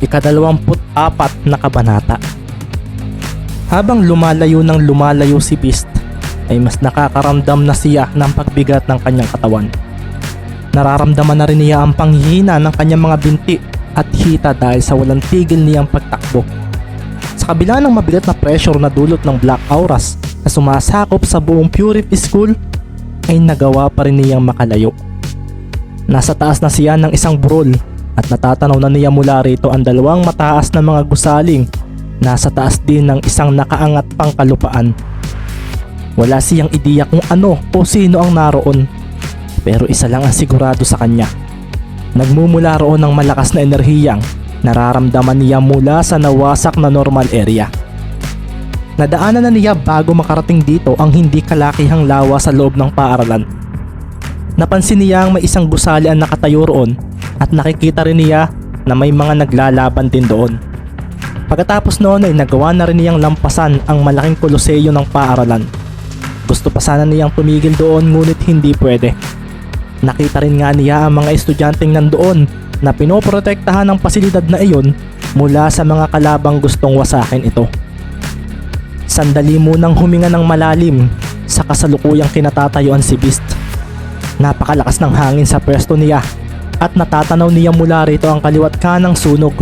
ika-24 na kabanata. Habang lumalayo si Beast, ay mas nakakaramdam na siya ng pagbigat ng kanyang katawan. Nararamdaman na rin niya ang panghihina ng kanyang mga binti at hita dahil sa walang tigil niyang pagtakbo. Sa kabila ng mabigat na pressure na dulot ng black auras na sumasakop sa buong Purif School, ay nagawa pa rin niyang makalayo. Nasa taas na siya ng isang burol at natatanaw na niya mula rito ang dalawang mataas na mga gusaling nasa taas din ng isang nakaangat pang kalupaan. Wala siyang ideya kung ano o sino ang naroon, pero isa lang ang sigurado sa kanya. Nagmumula roon ng malakas na enerhiyang nararamdaman niya mula sa nawasak na normal area. Nadaanan na niya bago makarating dito ang hindi kalakihang lawa sa loob ng paaralan. Napansin niya ang may isang gusali ang nakatayo roon at nakikita rin niya na may mga naglalaban din doon. Pagkatapos noon ay nagawa na rin niyang lampasan ang malaking koloseo ng paaralan. Gusto pa sana niyang tumigil doon ngunit hindi pwede. Nakita rin nga niya ang mga estudyanteng nandoon na pinoprotektahan ng pasilidad na iyon mula sa mga kalabang gustong wasakin ito. Sandali munang huminga ng malalim sa kasalukuyang kinatatayuan si Beast. Napakalakas ng hangin sa pwesto niya at natatanaw niya mula rito ang kaliwat kanang sunog.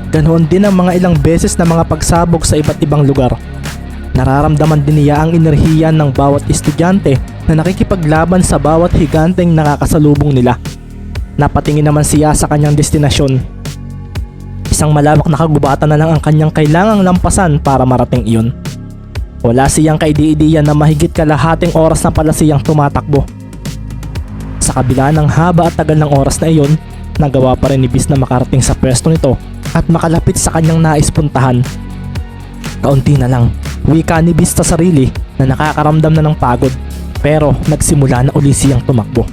Ganoon din ang mga ilang beses na mga pagsabog sa iba't ibang lugar. Nararamdaman din niya ang enerhiya ng bawat estudyante na nakikipaglaban sa bawat higanteng nakakasalubong nila. Napatingin naman siya sa kanyang destinasyon. Isang malawak na kagubatan na lang ang kanyang kailangang lampasan para marating iyon. Wala siyang kaidi-idiya na mahigit kalahating oras na pala siyang tumatakbo. Sa kabila ng haba at tagal ng oras na iyon, nagawa pa rin ni Beast na makarating sa pwesto nito at makalapit sa kanyang nais puntahan. Kaunti na lang, wika ni Beast sa sarili na nakakaramdam na ng pagod, pero nagsimula na uli siyang tumakbo.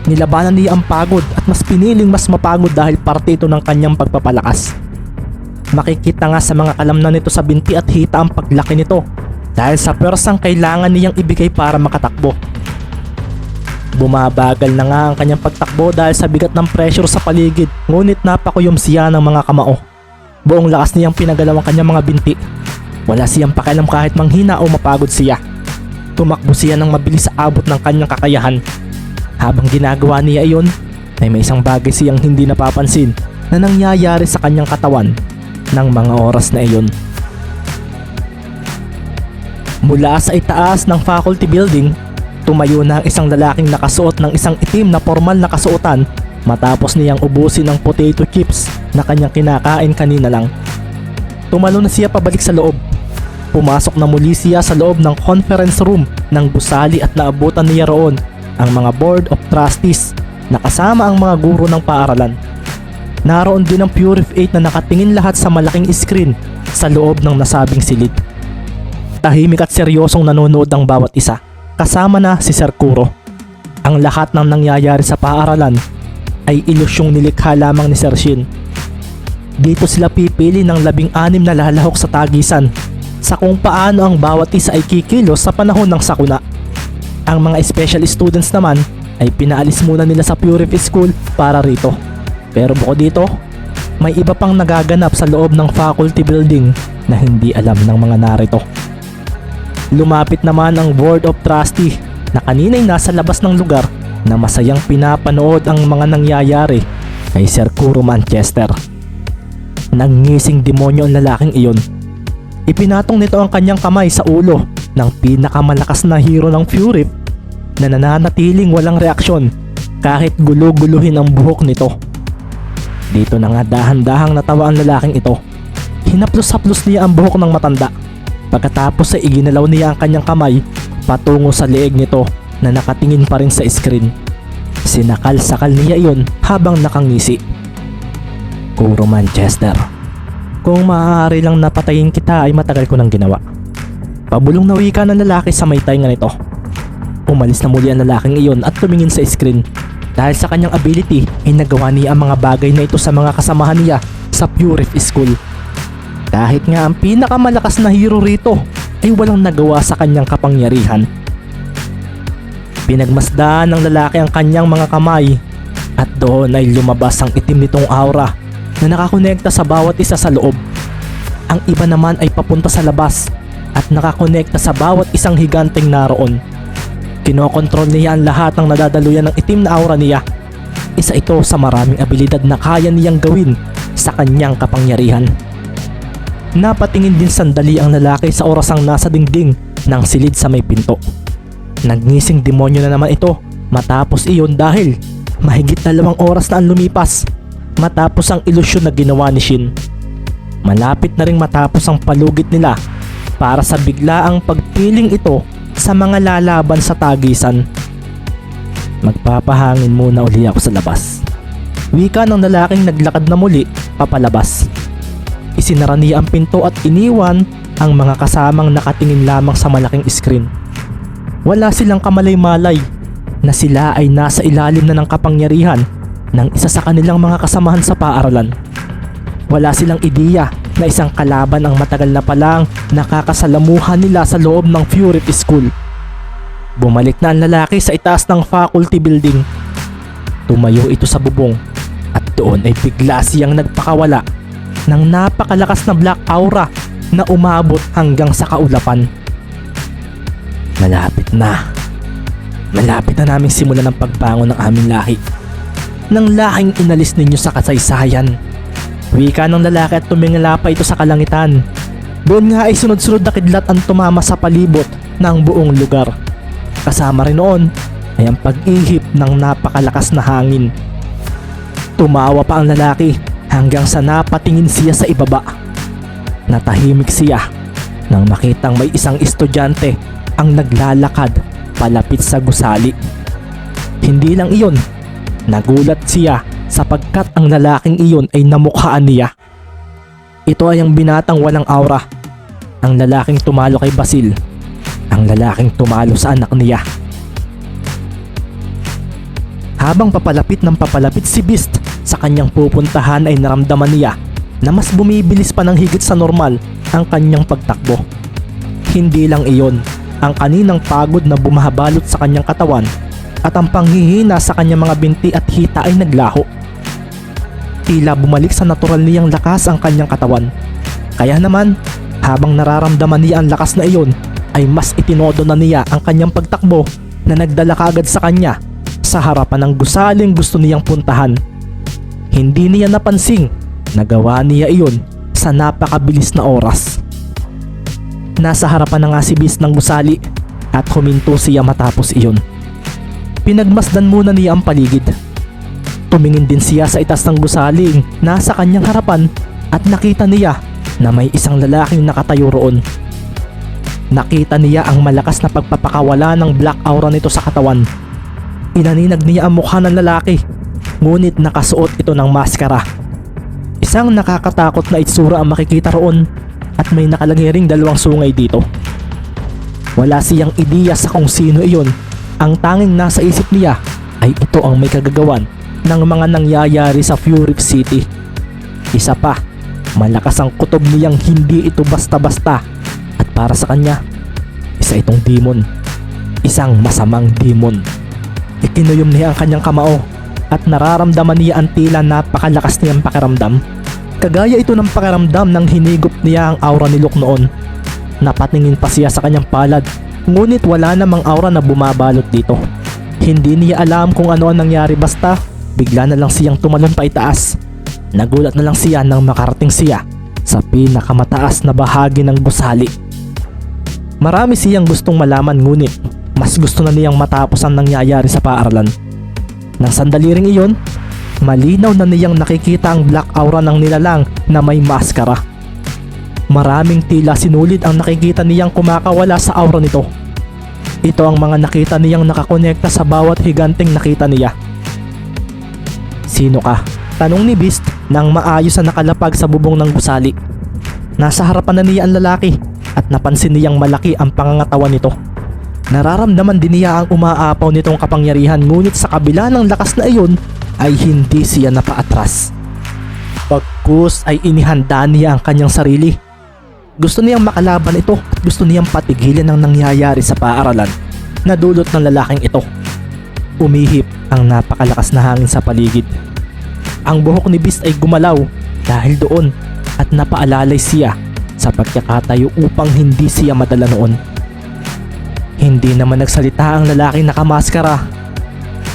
Nilabanan niya ang pagod at mas piniling mas mapagod dahil parte ito ng kanyang pagpapalakas. Makikita nga sa mga kalamnan nito sa binti at hita ang paglaki nito dahil sa pwersang kailangan niyang ibigay para makatakbo. Bumabagal na nga ang kanyang pagtakbo dahil sa bigat ng pressure sa paligid, ngunit napakuyom siya ng mga kamao. Buong lakas niyang pinagalaw ang kanyang mga binti. Wala siyang pakialam kahit manghina o mapagod siya. Tumakbo siya ng mabilis sa abot ng kanyang kakayahan. Habang ginagawa niya iyon, ay may isang bagay siyang hindi napapansin na nangyayari sa kanyang katawan ng mga oras na iyon. Mula sa itaas ng faculty building, tumayo na ang isang lalaking nakasuot ng isang itim na formal na kasuotan matapos niyang ubusin ang potato chips na kanyang kinakain kanina lang. Tumalo na siya pabalik sa loob. Pumasok na muli siya sa loob ng conference room ng gusali at naabutan niya roon ang mga board of trustees na kasama ang mga guro ng paaralan. Naroon din ang Purif 8 na nakatingin lahat sa malaking screen sa loob ng nasabing silid. Tahimik at seryosong nanonood ang bawat isa. Kasama na si Sir Kuro. Ang lahat ng nangyayari sa paaralan ay ilusyong nilikha lamang ni Sir Shin. Dito sila pipili ng 16 na lalahok sa tagisan sa kung paano ang bawat isa ay kikilos sa panahon ng sakuna. Ang mga special students naman ay pinaalis muna nila sa Purif School para rito. Pero bukod dito, may iba pang nagaganap sa loob ng faculty building na hindi alam ng mga narito. Lumapit naman ang Board of Trustee na kanina'y nasa labas ng lugar na masayang pinapanood ang mga nangyayari kay Sir Kuro Manchester. Nangising demonyo ang lalaking iyon. Ipinatong nito ang kanyang kamay sa ulo ng pinakamalakas na hero ng Purif na nananatiling walang reaksyon kahit gulo-guluhin ang buhok nito. Dito na nga dahan-dahang natawa ang lalaking ito. Hinaplos-haplos niya ang buhok ng matanda. Pagkatapos ay iginalaw niya ang kanyang kamay patungo sa leeg nito na nakatingin pa rin sa screen. Sinakal-sakal niya iyon habang nakangisi. Kuro Manchester, kung maaari lang napatayin kita ay matagal ko nang ginawa. Pabulong na wika ng lalaki sa may tainga nito. Umalis na muli ang lalaking iyon at tumingin sa screen. Dahil sa kanyang ability ay nagawa niya ang mga bagay na ito sa mga kasamahan niya sa Purif School. Kahit nga ang pinakamalakas na hero rito ay walang nagawa sa kanyang kapangyarihan. Pinagmasdan ng lalaki ang kanyang mga kamay at doon ay lumabas ang itim nitong aura na nakakonekta sa bawat isa sa loob. Ang iba naman ay papunta sa labas at nakakonekta sa bawat isang higanteng naroon. Kinokontrol niya ang lahat ng nadadaluyan ng itim na aura niya. Isa ito sa maraming abilidad na kaya niyang gawin sa kanyang kapangyarihan. Napatingin din sandali ang lalaki sa orasang nasa dingding ng silid sa may pinto. Nagnising demonyo na naman ito matapos iyon dahil mahigit 2 oras na ang lumipas matapos ang ilusyon na ginawa ni Shin. Malapit na ring matapos ang palugit nila para sa biglaang pagpiling ito sa mga lalaban sa tagisan. Magpapahangin muna uli ako sa labas. Wika ng lalaking naglakad na muli papalabas. Isinara niya ang pinto at iniwan ang mga kasamang nakatingin lamang sa malaking screen. Wala silang kamalay-malay na sila ay nasa ilalim na ng kapangyarihan ng isa sa kanilang mga kasamahan sa paaralan. Wala silang ideya na isang kalaban ang matagal na palang nakakasalamuhan nila sa loob ng Fury School. Bumalik na ang lalaki sa itaas ng faculty building. Tumayo ito sa bubong at doon ay bigla siyang nagpakawala ng napakalakas na black aura na umabot hanggang sa kaulapan. Malapit na. Malapit na naming simulan ang pagbangon ng aming lahi. Nang lahing inalis ninyo sa kasaysayan. Wika ng lalaki at tumingala pa ito sa kalangitan. Doon nga ay sunod-sunod na kidlat ang tumama sa palibot ng buong lugar. Kasama rin noon ay ang pag-ihip ng napakalakas na hangin. Tumawa pa ang lalaki hanggang sa napatingin siya sa ibaba. Natahimik siya nang makitang may isang estudyante ang naglalakad palapit sa gusali. Hindi lang iyon, nagulat siya sapagkat ang lalaking iyon ay namukhaan niya. Ito ay ang binatang walang aura, ang lalaking tumalo kay Basil, ang lalaking tumalo sa anak niya. Habang papalapit ng papalapit si Beast sa kanyang pupuntahan ay naramdaman niya na mas bumibilis pa ng higit sa normal ang kanyang pagtakbo. Hindi lang iyon, ang kaninang pagod na bumabalot sa kanyang katawan at ang panghihina sa kanyang mga binti at hita ay naglaho. Tila bumalik sa natural niyang lakas ang kanyang katawan. Kaya naman, habang nararamdaman niya ang lakas na iyon, ay mas itinodo na niya ang kanyang pagtakbo na nagdala kaagad sa kanya sa harapan ng gusaling gusto niyang puntahan. Hindi niya napansing nagawa niya iyon sa napakabilis na oras. Nasa harapan na nga si Beast ng gusali at huminto siya matapos iyon. Pinagmasdan muna niya ang paligid. Tumingin din siya sa itaas ng gusaling nasa kanyang harapan at nakita niya na may isang lalaking nakatayo roon. Nakita niya ang malakas na pagpapakawala ng black aura nito sa katawan. Inaninag niya ang mukha ng lalaki, ngunit nakasuot ito ng maskara. Isang nakakatakot na itsura ang makikita roon at may nakalagay ring 2 sungay dito. Wala siyang ideya sa kung sino iyon. Ang tanging nasa isip niya ay ito ang may kagagawan ng mga nangyayari sa Fury City. Isa pa, malakas ang kutob niyang hindi ito basta-basta at para sa kanya, isa itong demon. Isang masamang demon. Ikinuyom niya ang kanyang kamao at nararamdaman niya ang tila napakalakas niyang pakiramdam. Kagaya ito ng pakiramdam nang hinigop niya ang aura ni Luke noon. Napatingin pa siya sa kanyang palad, ngunit wala namang aura na bumabalot dito. Hindi niya alam kung ano ang nangyari basta bigla na lang siyang tumalon pa itaas. Nagulat na lang siya nang makarating siya sa pinakamataas na bahagi ng gusali. Marami siyang gustong malaman ngunit mas gusto na niyang matapos ang nangyayari sa paaralan. Nang sandali ring iyon, malinaw na niyang nakikita ang black aura ng nilalang na may maskara. Maraming tila sinulid ang nakikita niyang kumakawala sa aura nito. Ito ang mga nakita niyang nakakonekta sa bawat higanteng nakita niya. Sino ka? Tanong ni Beast nang maayos na nakalapag sa bubong ng gusali. Nasa harapan na niya ang lalaki at napansin niyang malaki ang pangangatawan nito. Nararamdaman din niya ang umaapaw nitong kapangyarihan ngunit sa kabila ng lakas na iyon ay hindi siya napaatras. Pagkus ay inihanda niya ang kanyang sarili. Gusto niyang makalaban ito at gusto niyang patigilan ang nangyayari sa paaralan na dulot ng lalaking ito. Umihip ang napakalakas na hangin sa paligid. Ang buhok ni Beast ay gumalaw dahil doon at napaalalay siya sa pagkakatayo upang hindi siya madala noon. Hindi naman nagsalita ang lalaking nakamaskara.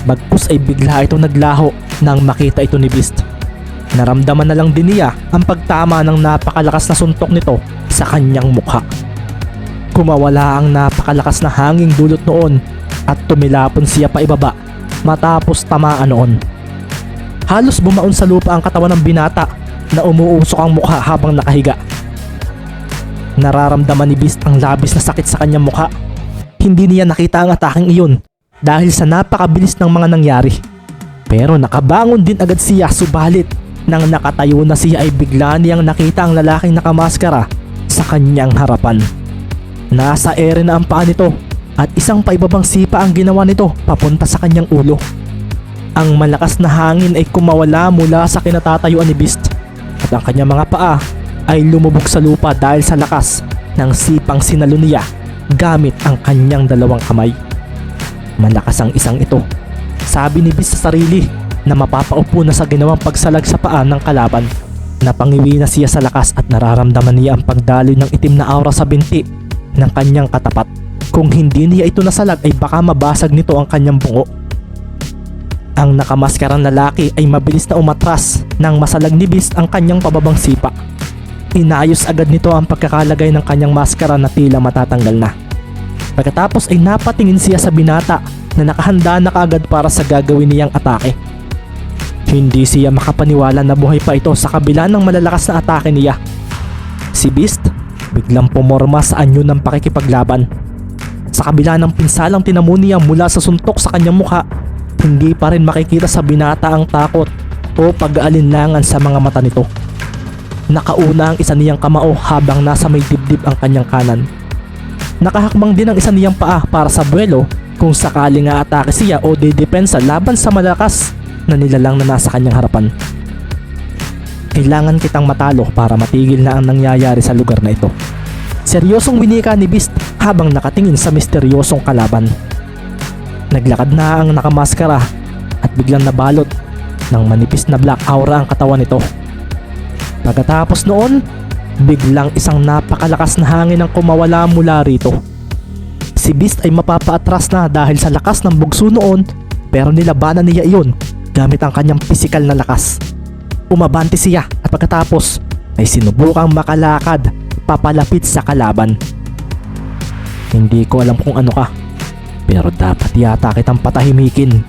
Bagkus ay bigla itong naglaho nang makita ito ni Beast. Naramdaman na lang din niya ang pagtama ng napakalakas na suntok nito sa kanyang mukha. Kumawala ang napakalakas na hanging dulot noon at tumilapon siya pa ibaba matapos tamaan noon. Halos bumaon sa lupa ang katawan ng binata na umuusok ang mukha habang nakahiga. Nararamdaman ni Beast ang labis na sakit sa kanyang mukha. Hindi niya nakita ang ataking iyon dahil sa napakabilis ng mga nangyari. Pero nakabangon din agad siya, subalit nang nakatayo na siya ay bigla niyang nakita ang lalaking nakamaskara sa kanyang harapan. Nasa ere na ang paa nito at isang paibabang sipa ang ginawa nito papunta sa kanyang ulo. Ang malakas na hangin ay kumawala mula sa kinatatayuan ni Beast at ang kanyang mga paa ay lumubog sa lupa dahil sa lakas ng sipang sinalo niya gamit ang kanyang dalawang kamay. Malakas ang isang ito, sabi ni Beast sa sarili na mapapaupo na sa ginawang pagsalag sa paa ng kalaban. Napangiwi na siya sa lakas at nararamdaman niya ang pagdaloy ng itim na aura sa binti ng kanyang katapat. Kung hindi niya ito nasalag ay baka mabasag nito ang kanyang bungo. Ang nakamaskarang lalaki ay mabilis na umatras nang masalag ni Beast ang kanyang pababang sipa. Inayos agad nito ang pagkakalagay ng kanyang maskara na tila matatanggal na. Pagkatapos ay napatingin siya sa binata na nakahanda na kaagad para sa gagawin niyang atake. Hindi siya makapaniwala na buhay pa ito sa kabila ng malalakas na atake niya. Si Beast biglang pumorma sa anyo ng pakikipaglaban. Sa kabila ng pinsalang tinamo niya mula sa suntok sa kanyang mukha, hindi pa rin makikita sa binata ang takot o pag-aalinlangan sa mga mata nito. Nakauna ang isa niyang kamao habang nasa may dibdib ang kanyang kanan. Nakahakbang din ang isa niyang paa para sa buwelo kung sakaling aatake siya o didepensa laban sa malakas na nilalang na nasa kanyang harapan. Kailangan kitang matalo para matigil na ang nangyayari sa lugar na ito. Seryosong winika ni Beast habang nakatingin sa misteryosong kalaban. Naglakad na ang nakamaskara at biglang nabalot ng manipis na black aura ang katawan nito. Pagkatapos noon, biglang isang napakalakas na hangin ang kumawala mula rito. Si Beast ay mapapaatras na dahil sa lakas ng bugso noon, pero nilabanan niya iyon gamit ang kanyang pisikal na lakas. Umabante siya at pagkatapos ay sinubukang makalakad papalapit sa kalaban. Hindi ko alam kung ano ka, pero dapat yata kitang patahimikin,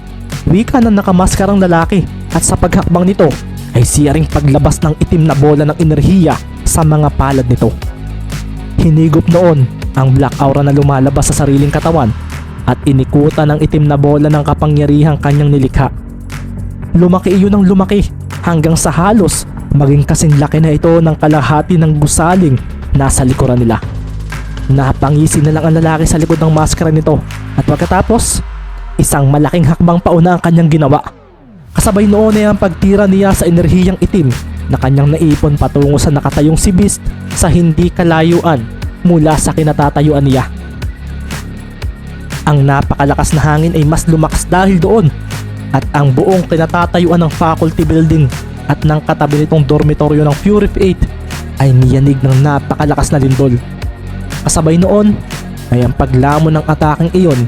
wika ng nakamaskarang lalaki, at sa paghakbang nito ay siya ring paglabas ng itim na bola ng enerhiya sa mga palad nito. Hinigop noon ang black aura na lumalabas sa sariling katawan at inikutan ng itim na bola ng kapangyarihang kanyang nilikha. Lumaki iyon ng lumaki hanggang sa halos maging kasing laki na ito ng kalahati ng gusaling nasa likuran nila. Napangisi na lang ang lalaki sa likod ng maskara nito at pagkatapos, isang malaking hakbang pauna ang kanyang ginawa. Kasabay noon ay ang pagtira niya sa enerhiyang itim na kanyang naipon patungo sa nakatayong si Beast sa hindi kalayuan mula sa kinatatayuan niya. Ang napakalakas na hangin ay mas lumakas dahil doon at ang buong kinatatayuan ng faculty building at ng katabi nitong dormitoryo ng Fury 8 ay niyanig ng napakalakas na lindol. Kasabay noon ay ang paglamon ng ataking iyon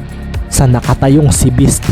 sa nakatayong si Beast.